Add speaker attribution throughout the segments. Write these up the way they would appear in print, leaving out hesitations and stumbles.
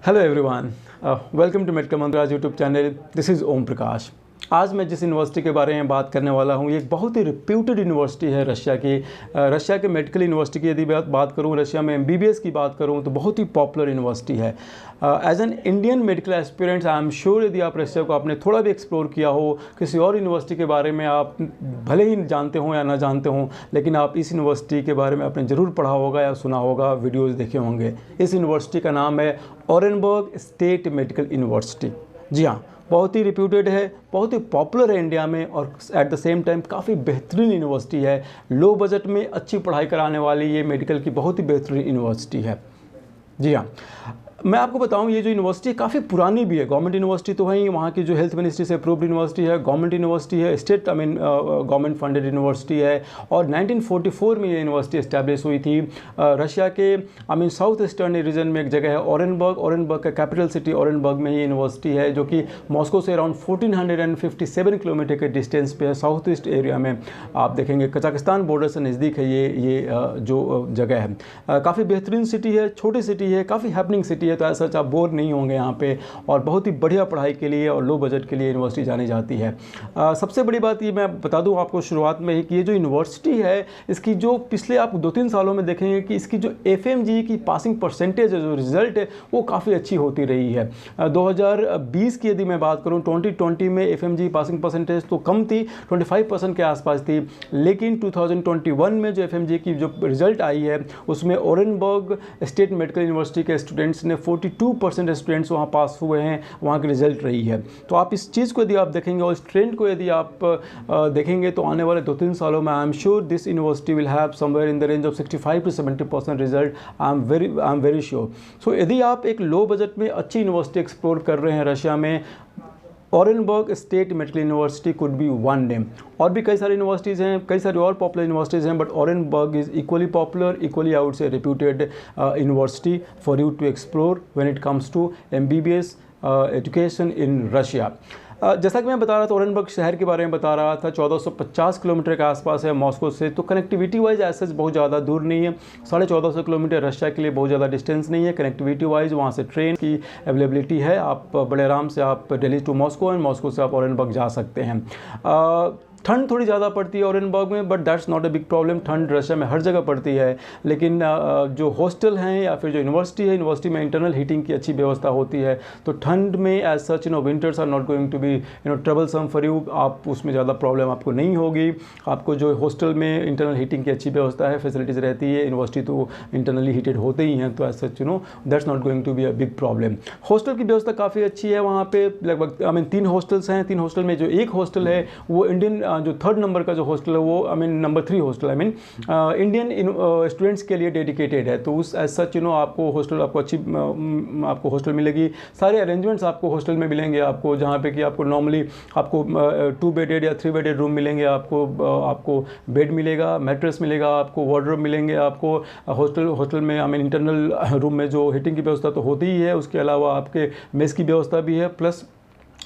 Speaker 1: Hello everyone, welcome to Medical Mantras YouTube channel. This is Om Prakash. आज मैं जिस university के बारे में बात करने वाला हूँ, ये एक बहुत ही रिप्यूटेड यूनिवर्सिटी है रशिया की। रशिया के मेडिकल यूनिवर्सिटी की यदि बात करूँ, रशिया में एमबीबीएस की बात करूँ तो बहुत ही पॉपुलर यूनिवर्सिटी है। As an Indian medical aspirants I am sure यदि आप रशिया को आपने थोड़ा भी एक्सप्लोर किया हो, किसी और यूनिवर्सिटी के बारे में आप भले ही जानते हो या ना जानते हो, लेकिन आप इस यूनिवर्सिटी के बारे में आपने ज़रूर पढ़ा होगा या सुना होगा, वीडियोज़ देखे होंगे। इस यूनिवर्सिटी का नाम है ऑरेनबर्ग स्टेट मेडिकल यूनिवर्सिटी। जी हाँ, बहुत ही रिप्यूटेड है, बहुत ही पॉपुलर है इंडिया में और एट द सेम टाइम काफ़ी बेहतरीन यूनिवर्सिटी है। लो बजट में अच्छी पढ़ाई कराने वाली ये मेडिकल की बहुत ही बेहतरीन यूनिवर्सिटी है। जी हाँ, मैं आपको बताऊं, ये जो यूनिवर्सिटी काफ़ी पुरानी भी है। गवर्नमेंट यूनिवर्सिटी तो है ही, वहाँ की जो हेल्थ मिनिस्ट्री से अप्रूव्ड यूनिवर्सिटी है, गवर्नमेंट यूनिवर्सिटी है, स्टेट गवर्नमेंट फंडेड यूनिवर्सिटी है। और 1944 में ये यूनिवर्सिटी इस्टेब्लिश हुई थी। रशिया के साउथ ईस्टर्न रीजन में एक जगह है ऑरेनबर्ग का कैपिटल सिटी ऑरेनबर्ग में ये यूनिवर्सिटी है, जो कि मॉस्को से अराउंड 1457 किलोमीटर के डिस्टेंस पे है। साउथ ईस्ट एरिया में आप देखेंगे, कजाकिस्तान बॉर्डर से नज़दीक है ये जो जगह है। काफ़ी बेहतरीन सिटी है, छोटी सिटी है, काफ़ी हैपनिंग सिटी है, तो ऐसा आप बोर नहीं होंगे यहाँ पे। और बहुत ही बढ़िया पढ़ाई के लिए और लो बजट के लिए यूनिवर्सिटी जानी जाती है। सबसे बड़ी बात ये मैं बता दूँ आपको शुरुआत में ही कि ये जो यूनिवर्सिटी है, इसकी जो पिछले आप 2-3 सालों में देखेंगे कि इसकी जो FMG की पासिंग परसेंटेज है, जो रिजल्ट है, वो काफ़ी अच्छी होती रही है। 2020 की यदि मैं बात करूँ, 2020 में FMG पासिंग परसेंटेज तो कम थी, 25% के आसपास थी। लेकिन 2021 में जो FMG की जो रिजल्ट आई है, उसमें ऑरेनबर्ग स्टेट मेडिकल यूनिवर्सिटी के स्टूडेंट्स ने 42% स्टूडेंट्स वहाँ पास हुए हैं, वहाँ की रिजल्ट रही है। तो आप इस चीज़ को यदि आप देखेंगे और इस ट्रेंड को यदि आप देखेंगे, तो आने वाले 2-3 सालों में I am sure this university will have somewhere in the range of 65 to 70% result. I am very sure. So यदि आप एक लो बजट में अच्छी यूनिवर्सिटी एक्सप्लोर कर रहे हैं रशिया में, Orenburg State Medical University could be one name. और भी कई सारी यूनिवर्सिटीज़ हैं, कई सारी और पॉपुलर यूनिवर्सिटीज़ हैं, but Orenburg is equally popular, equally I would say reputed university for you to explore when it comes to MBBS education in Russia. जैसा कि मैं बता रहा था, ऑरेनबर्ग शहर के बारे में बता रहा था, 1450 किलोमीटर के आसपास है मॉस्को से। तो कनेक्टिविटी वाइज ऐसे बहुत ज़्यादा दूर नहीं है। 1450 किलोमीटर रशिया के लिए बहुत ज़्यादा डिस्टेंस नहीं है। कनेक्टिविटी वाइज वहाँ से ट्रेन की अवेलेबिलिटी है, आप बड़े आराम से आप Delhi to Moscow and Moscow से आप ऑरेनबर्ग जा सकते हैं। ठंड थोड़ी ज़्यादा पड़ती है ऑरेनबर्ग में, but that's not a big problem. ठंड रशिया में हर जगह पड़ती है। लेकिन जो हॉस्टल हैं या फिर जो यूनिवर्सिटी है, यूनिवर्सिटी में इंटरनल हीटिंग की अच्छी व्यवस्था होती है। तो ठंड में as such winters are not going to be troublesome for you. आप उसमें ज़्यादा प्रॉब्लम आपको नहीं होगी। आपको जो हॉस्टल में इंटरनल हीटिंग की अच्छी व्यवस्था है, फैसिलिटीज़ रहती है। यूनिवर्सिटी तो इंटरनली हीटेड होते ही हैं, तो as such that's not going to be a big problem. Hostel की व्यवस्था काफ़ी अच्छी है वहाँ पे। लगभग 3 हॉस्टल्स हैं। 3 हॉस्टल में जो एक हॉस्टल है वो इंडियन, जो 3rd नंबर का जो हॉस्टल है वो नंबर 3 हॉस्टल इंडियन स्टूडेंट्स के लिए डेडिकेटेड है। तो उस एज सच आपको हॉस्टल आपको हॉस्टल मिलेगी। सारे अरेंजमेंट्स आपको हॉस्टल में मिलेंगे आपको, जहाँ पे कि आपको नॉर्मली आपको 2 बेडेड या 3 बेडेड रूम मिलेंगे। आपको बेड मिलेगा, मैट्रेस मिलेगा, आपको वार्डरोब मिलेंगे। आपको हॉस्टल में इंटरनल रूम में जो हीटिंग की व्यवस्था तो होती ही है, उसके अलावा आपके मेस की व्यवस्था भी है, प्लस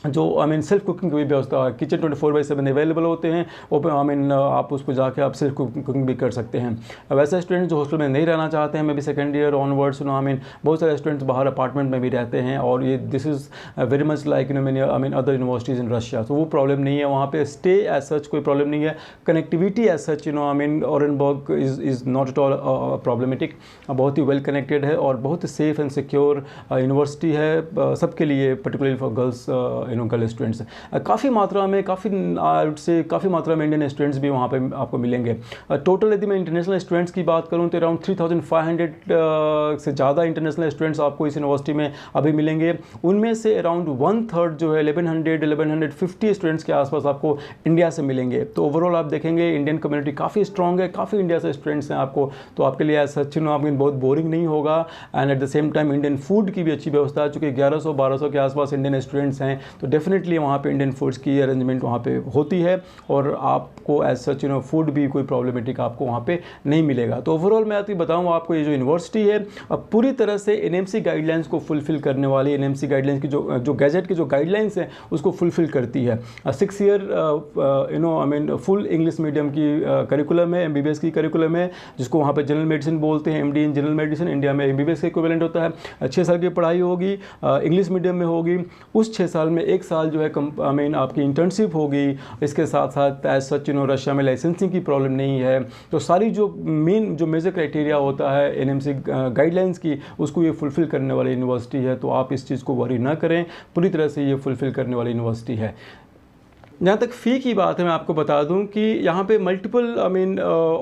Speaker 1: जो सेल्फ कुकिंग की भी व्यवस्था है। किचन 24/7 अवेलेबल होते हैं। आप उसको जाके आप सेल्फ कुकिंग भी कर सकते हैं। वैसे स्टूडेंट्स जो हॉस्टल में नहीं रहना चाहते हैं, may be second year onwards, बहुत सारे स्टूडेंट्स बाहर अपार्टमेंट में भी रहते हैं। और ये this is very much like other universities in Russia. तो वो प्रॉब्लम नहीं है वहाँ पे। स्टे एज सच कोई प्रॉब्लम नहीं है। Connectivity as such Orenburg is not at all problematic. बहुत ही वेल कनेक्टेड है और बहुत ही सेफ एंड सिक्योर यूनिवर्सिटी है सबके लिए, particularly for girls girl students. काफ़ी मात्रा में काफ़ी मात्रा में इंडियन स्टूडेंट्स भी वहाँ पे आपको मिलेंगे। टोटल यदि मैं इंटरनेशनल स्टूडेंट्स की बात करूँ तो अराउंड 3500 से ज़्यादा इंटरनेशनल स्टूडेंट्स आपको इस यूनिवर्सिटी में अभी मिलेंगे। उनमें से अराउंड 1/3 जो है 1150 स्टूडेंट्स के आसपास आपको इंडिया से मिलेंगे। तो ओवरऑल आप देखेंगे इंडियन कम्युनिटी काफ़ी स्ट्रॉन्ग है, काफ़ी इंडिया से स्टूडेंट्स हैं आपको। तो आपके लिए सच बहुत बोरिंग नहीं होगा। And at the same time Indian food की भी अच्छी व्यवस्था है, चूँकि 1100-1200 के आसपास इंडियन स्टूडेंट्स हैं। तो डेफिनेटली वहाँ पे इंडियन फूड्स की अरेंजमेंट वहाँ पे होती है और आपको एज सच फूड भी कोई प्रॉब्लमेटिक आपको वहाँ पे नहीं मिलेगा। तो ओवरऑल मैं आपको बताऊँ, आपको ये जो यूनिवर्सिटी है अब पूरी तरह से एनएमसी गाइडलाइंस को फुलफिल करने वाली, एनएमसी गाइडलाइंस की जो गैजेट की जो गाइडलाइंस है उसको फुलफिल करती है। 6 ईयर फुल इंग्लिश मीडियम की करिकुलम है, एमबीबीएस की करिकुलम है, जिसको वहाँ पे जनरल मेडिसिन बोलते हैं, MD in general medicine. India में एमबीबीएस का इक्विवेलेंट होता है। 6 साल की पढ़ाई होगी, इंग्लिश मीडियम में होगी। उस 6 साल में 1 साल जो है आपकी इंटर्नशिप होगी। इसके साथ साथ एज सच रशिया में लाइसेंसिंग की प्रॉब्लम नहीं है। तो सारी जो मेजर क्राइटेरिया होता है एनएमसी गाइडलाइंस की, उसको ये फुलफिल करने वाली यूनिवर्सिटी है। तो आप इस चीज़ को वरी ना करें, पूरी तरह से ये फुलफिल करने वाली यूनिवर्सिटी है। जहाँ तक फ़ी की बात है, मैं आपको बता दूं कि यहाँ पे मल्टीपल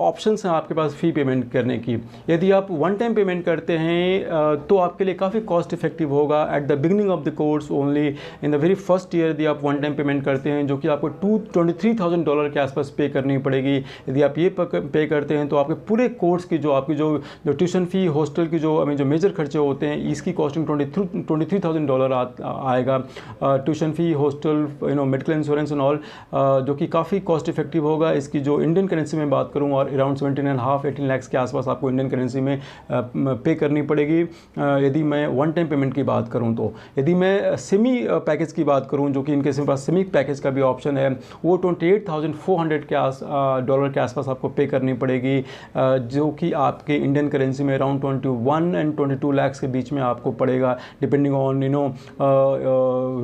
Speaker 1: ऑप्शंस हैं आपके पास फ़ी पेमेंट करने की। यदि आप वन टाइम पेमेंट करते हैं तो आपके लिए काफ़ी कॉस्ट इफेक्टिव होगा। At the beginning of the course only in the very first year यदि आप वन टाइम पेमेंट करते हैं, जो कि आपको $23,000 के आसपास पे करनी पड़ेगी। यदि आप ये पे करते हैं तो आपके पूरे कोर्स की जो आपकी जो ट्यूशन फ़ी, हॉस्टल की जो मेजर खर्चे होते हैं, इसकी कॉस्टिंग $23,000 आएगा। Tuition fee, hostel, medical insurance all, जो कि काफ़ी कॉस्ट इफेक्टिव होगा। इसकी जो इंडियन करेंसी में बात करूं, और अराउंड 17.5-18 लाख के आसपास आपको इंडियन करेंसी में पे करनी पड़ेगी यदि मैं वन टाइम पेमेंट की बात करूं। तो यदि मैं सेमी पैकेज की बात करूं, जो कि इनके पास सेमी पैकेज का भी ऑप्शन है, वो $28,400 के आसपास आपको पे करनी पड़ेगी, जो कि आपके इंडियन करेंसी में अराउंड 21 और 22 लाख के बीच में आपको पड़ेगा, डिपेंडिंग ऑन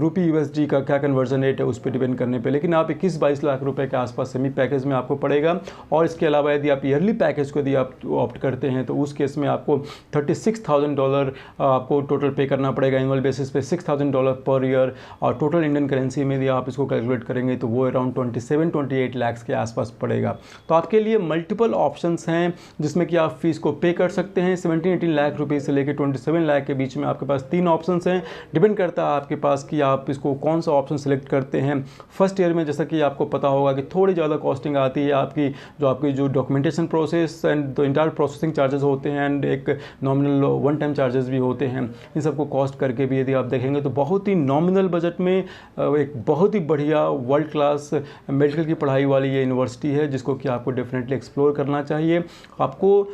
Speaker 1: रुपी यूएसडी का क्या कन्वर्जन रेट है उस पर डिपेंड करने पे। लेकिन आप 21-22 लाख रुपए के आसपास सेमी पैकेज में आपको पड़ेगा। और इसके अलावा यदि आप ईयरली पैकेज को यदि आप ऑप्ट करते हैं तो उस केस में आपको $36,000 आपको टोटल पे करना पड़ेगा एनुअल बेसिस पे, $6,000 पर ईयर। और टोटल इंडियन करेंसी में यदि आप इसको कैलकुलेट करेंगे तो वो अराउंड 27-28 लाख के आसपास पड़ेगा। तो आपके लिए मल्टीपल ऑप्शंस हैं जिसमें कि आप फीस को पे कर सकते हैं। 17-18 लाख रुपये से लेकर 27 लाख के बीच में आपके पास 3 ऑप्शंस हैं। डिपेंड करता है आपके पास कि आप इसको कौन सा ऑप्शन सेलेक्ट करते हैं। फर्स्ट ईयर में जैसा कि आपको पता होगा कि थोड़ी ज़्यादा कॉस्टिंग आती है, आपकी जो documentation process and the entire processing charges होते हैं, एंड एक नॉमिनल वन टाइम चार्जेस भी होते हैं। इन सबको कॉस्ट करके भी यदि आप देखेंगे तो बहुत ही नॉमिनल बजट में एक बहुत ही बढ़िया वर्ल्ड क्लास मेडिकल की पढ़ाई वाली ये यूनिवर्सिटी है, जिसको कि आपको डेफिनेटली एक्सप्लोर करना चाहिए। आपको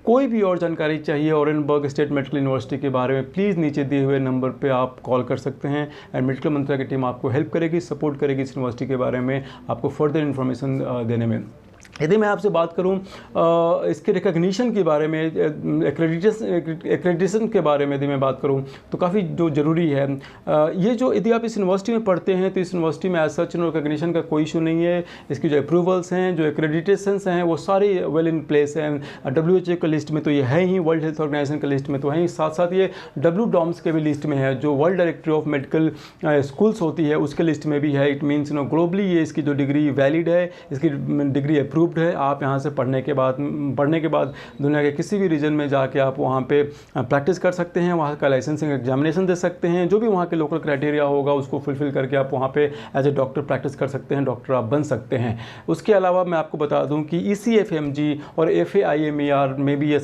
Speaker 1: कोई भी और जानकारी चाहिए ऑरेनबर्ग स्टेट मेडिकल यूनिवर्सिटी के बारे में, प्लीज़ नीचे दिए हुए नंबर पे आप कॉल कर सकते हैं एंड मेडिकल मंत्रा की टीम आपको हेल्प करेगी, सपोर्ट करेगी इस यूनिवर्सिटी के बारे में आपको फर्दर इन्फॉर्मेशन देने में। यदि मैं आपसे बात करूं इसके रिकग्निशन के बारे में, एक्रेडिटेशन के बारे में यदि मैं बात करूं तो काफ़ी जो ज़रूरी है, ये जो यदि आप इस यूनिवर्सिटी में पढ़ते हैं तो इस यूनिवर्सिटी में एज सच रिकग्निशन का कोई इशू नहीं है। इसकी जो अप्रूवल्स हैं, जो एक्रेडिटेशंस हैं, वो सारे वेल इन प्लेस हैं। WHO के लिस्ट में तो ये है ही, वर्ल्ड हेल्थ ऑर्गेनाइजेशन के लिस्ट में तो है ही, साथ साथ ये WDOMS के भी लिस्ट में है, जो world directory of medical schools होती है उसके लिस्ट में भी है। इट मीन्स ग्लोबली ये इसकी जो डिग्री वैलिड है, इसकी डिग्री अप्रूव्ड है। आप यहाँ से पढ़ने के बाद दुनिया के किसी भी रीजन में जाके आप वहाँ पे प्रैक्टिस कर सकते हैं, वहाँ का लाइसेंसिंग एग्जामिनेशन दे सकते हैं, जो भी वहाँ के लोकल क्राइटेरिया होगा उसको फुलफिल करके आप वहाँ पे एज ए डॉक्टर प्रैक्टिस कर सकते हैं, डॉक्टर आप बन सकते हैं। उसके अलावा मैं आपको बता दूँ कि ECFMG और FAIMER में भी ये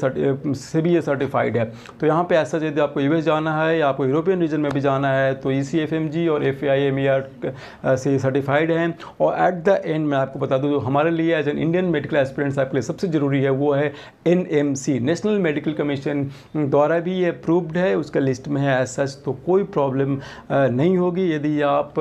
Speaker 1: सर्टिफाइड है। तो यहाँ पे ऐसा यदि आपको US जाना है या आपको यूरोपियन रीजन में भी जाना है तो ECFMG और FAIMER से सर्टिफाइड हैं। और एट द एंड मैं आपको बता दूँ, जो हमारे लिए as an Indian medical aspirants आपके लिए सबसे ज़रूरी है वो है NMC, नेशनल मेडिकल कमीशन द्वारा भी ये अप्रूव्ड है, उसका लिस्ट में है एज सच। तो कोई प्रॉब्लम नहीं होगी यदि आप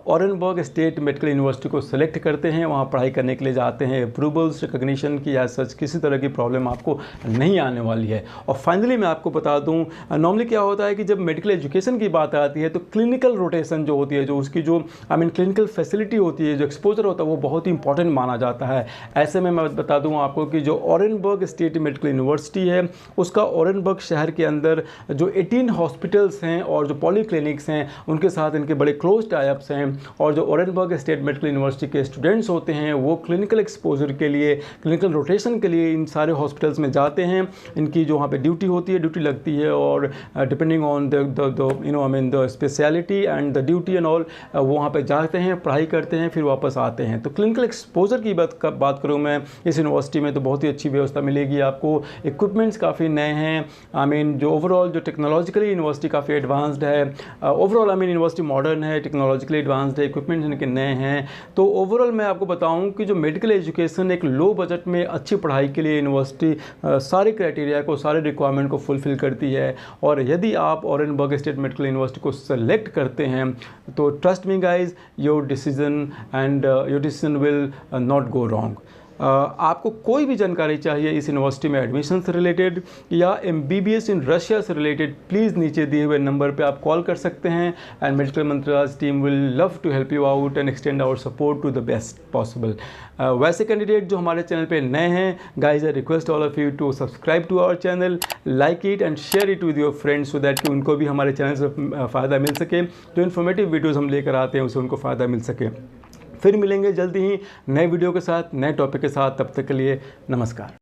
Speaker 1: ऑरेनबर्ग स्टेट मेडिकल यूनिवर्सिटी को सेलेक्ट करते हैं, वहाँ पढ़ाई करने के लिए जाते हैं। अप्रूवल्स, रिकग्निशन की एज सच किसी तरह की प्रॉब्लम आपको नहीं आने वाली है। और फाइनली मैं आपको बता दूँ, नॉर्मली क्या होता है कि जब मेडिकल एजुकेशन की बात आती है तो क्लिनिकल रोटेशन जो होती है, जो उसकी जो क्लिनिकल फैसिलिटी होती है, जो एक्सपोजर होता है, वो बहुत ही इंपॉर्टेंट माना जाता है। ऐसे में मैं बता दूं आपको कि जो ऑरेनबर्ग स्टेट मेडिकल यूनिवर्सिटी है, उसका ऑरेनबर्ग शहर के अंदर जो 18 हॉस्पिटल्स हैं और जो पॉलीक्लिनिक्स हैं, उनके साथ इनके बड़े क्लोज टाइप्स हैं। और जो ऑरेनबर्ग स्टेट मेडिकल यूनिवर्सिटी के स्टूडेंट्स होते हैं वो क्लिनिकल एक्सपोजर के लिए, क्लिनिकल रोटेशन के लिए इन सारे हॉस्पिटल्स में जाते हैं। इनकी जो वहाँ पे ड्यूटी होती है, ड्यूटी लगती है, और depending on the speciality and the duty and all, वो वहाँ पे जाते हैं, पढ़ाई करते हैं, फिर वापस आते हैं। तो क्लिनिकल एक्सपोजर की बात बात करूँ मैं इस यूनिवर्सिटी में तो बहुत ही अच्छी व्यवस्था मिलेगी आपको। इक्विपमेंट्स काफ़ी नए हैं। आई मीन जो ओवरऑल जो टेक्नोलॉजिकली यूनिवर्सिटी काफ़ी एडवांस्ड है। Overall I mean university modern है, टेक्नोलॉजिकली एडवांस्ड है, इक्विपमेंट्स इनके नए हैं। तो ओवरऑल मैं आपको बताऊं कि जो मेडिकल एजुकेशन एक लो बजट में अच्छी पढ़ाई के लिए यूनिवर्सिटी सारे क्राइटेरिया को, सारे रिक्वायरमेंट को फुलफ़िल करती है। और यदि आप ऑरेनबर्ग स्टेट मेडिकल यूनिवर्सिटी को सेलेक्ट करते हैं तो trust me guys, your decision will not go wrong. आपको कोई भी जानकारी चाहिए इस यूनिवर्सिटी में एडमिशन से रिलेटेड या MBBS इन रशिया से रिलेटेड, प्लीज़ नीचे दिए हुए नंबर पे आप कॉल कर सकते हैं and Medical Mantras team will love to help you out and extend our support to the best possible. वैसे कैंडिडेट जो हमारे चैनल पे नए हैं, guys I request all of you to subscribe to our channel, like it and share it with your friends so that कि उनको भी हमारे चैनल से फ़ायदा मिल सके। जो इन्फॉर्मेटिव वीडियोज़ हम लेकर आते हैं उससे उनको फ़ायदा मिल सके। फिर मिलेंगे जल्दी ही नए वीडियो के साथ, नए टॉपिक के साथ। तब तक के लिए नमस्कार।